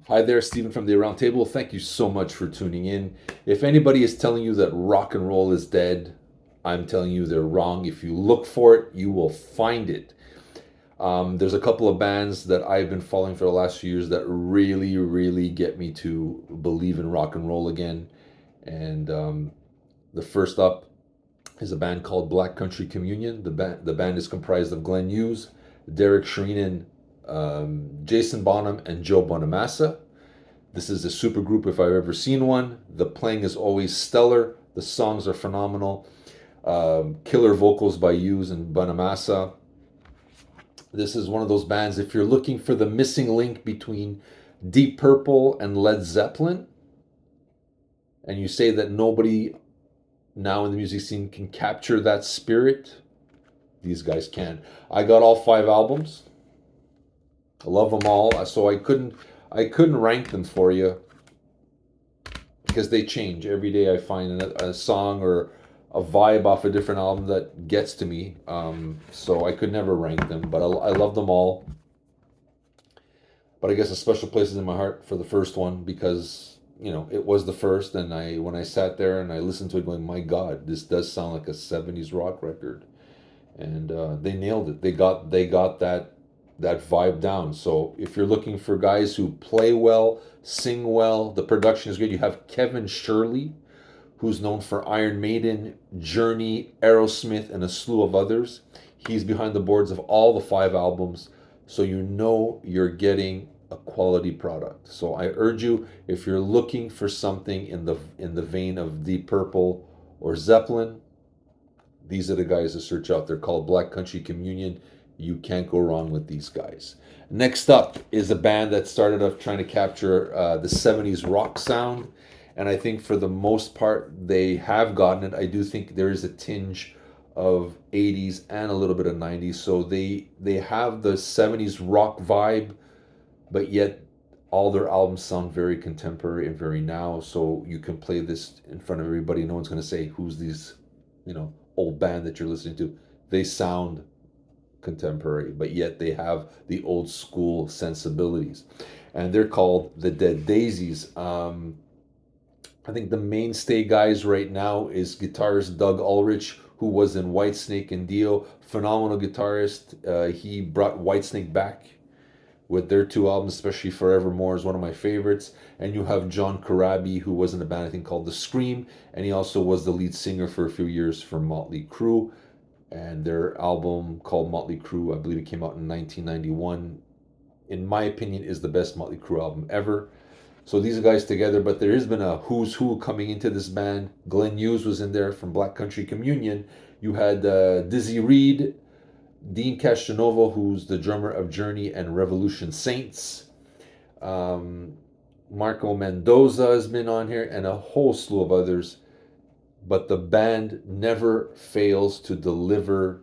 Hi there, Stephen from the Aroundtable. Thank you so much for tuning in. If anybody is telling you that rock and roll is dead, I'm telling you they're wrong. If you look for it, you will find it. There's a couple of bands that I've been following for the last few years that really, really get me to believe in rock and roll again. And the first up is a band called Black Country Communion. The band is comprised of Glenn Hughes, Derek Sherinian, Jason Bonham, and Joe Bonamassa. This is a super group if I've ever seen one. The playing is always stellar. The songs are phenomenal. Killer vocals by Hughes and Bonamassa. This is one of those bands, if you're looking for the missing link between Deep Purple and Led Zeppelin, and you say that nobody now in the music scene can capture that spirit, these guys can. I got all 5 albums. I love them all. So I couldn't rank them for you because they change every day. I find a song or a vibe off a different album that gets to me. So I could never rank them, but I love them all. But I guess a special place is in my heart for the first one because it was the first, and when I sat there and I listened to it, going, my God, this does sound like a '70s rock record, and they nailed it. They got that vibe down. So if you're looking for guys who play well, sing well, the production is good. You have Kevin Shirley, who's known for Iron Maiden, Journey, Aerosmith, and a slew of others. He's behind the boards of all the 5 albums, so you're getting a quality product. So I urge you, if you're looking for something in the vein of Deep Purple or Zeppelin, these are the guys to search out. They're called Black Country Communion. You can't go wrong with these guys. Next up is a band that started off trying to capture the '70s rock sound, and I think for the most part they have gotten it. I do think there is a tinge of '80s and a little bit of '90s, so they have the '70s rock vibe, but yet all their albums sound very contemporary and very now. So you can play this in front of everybody. No one's going to say who's these, old band that you're listening to. They sound contemporary, but yet they have the old school sensibilities, and they're called the Dead Daisies. I think the mainstay guys right now is guitarist Doug Ulrich, who was in Whitesnake and Dio. Phenomenal guitarist. He brought Whitesnake back with their 2 albums, especially Forevermore is one of my favorites. And you have John Corabi, who was in a band I think called The Scream, and he also was the lead singer for a few years for Motley Crue. And their album called Motley Crue, I believe it came out in 1991, in my opinion, is the best Motley Crue album ever. So these guys together, but there has been a who's who coming into this band. Glenn Hughes was in there from Black Country Communion. You had Dizzy Reed, Dean Castronovo, who's the drummer of Journey and Revolution Saints. Marco Mendoza has been on here, and a whole slew of others. But the band never fails to deliver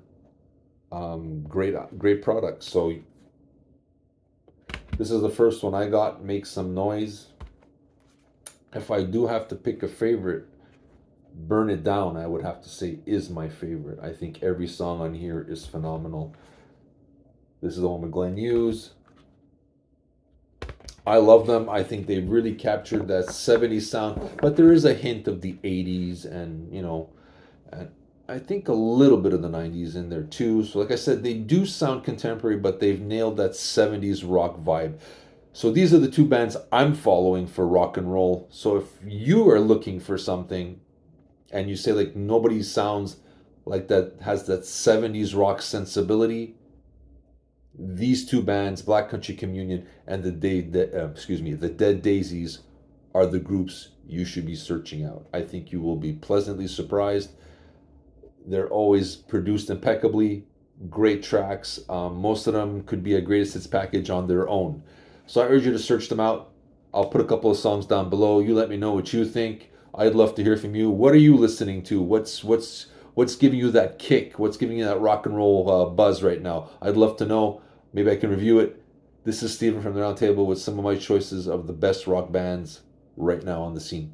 great products. So this is the first one I got. Make Some Noise. If I do have to pick a favorite, Burn It Down, I would have to say, is my favorite. I think every song on here is phenomenal. This is the one with Glenn Hughes. I love them. I think they really captured that '70s sound, but there is a hint of the '80s and and I think a little bit of the '90s in there too. So like I said, they do sound contemporary, but they've nailed that '70s rock vibe. So these are the 2 bands I'm following for rock and roll. So if you are looking for something and you say like nobody sounds like that, has that '70s rock sensibility, these 2 bands, Black Country Communion and the Dead Daisies, are the groups you should be searching out. I think you will be pleasantly surprised. They're always produced impeccably, great tracks. Most of them could be a greatest hits package on their own. So I urge you to search them out. I'll put a couple of songs down below. You let me know what you think. I'd love to hear from you. What are you listening to? What's giving you that kick? What's giving you that rock and roll buzz right now? I'd love to know. Maybe I can review it. This is Stephen from the Roundtable with some of my choices of the best rock bands right now on the scene.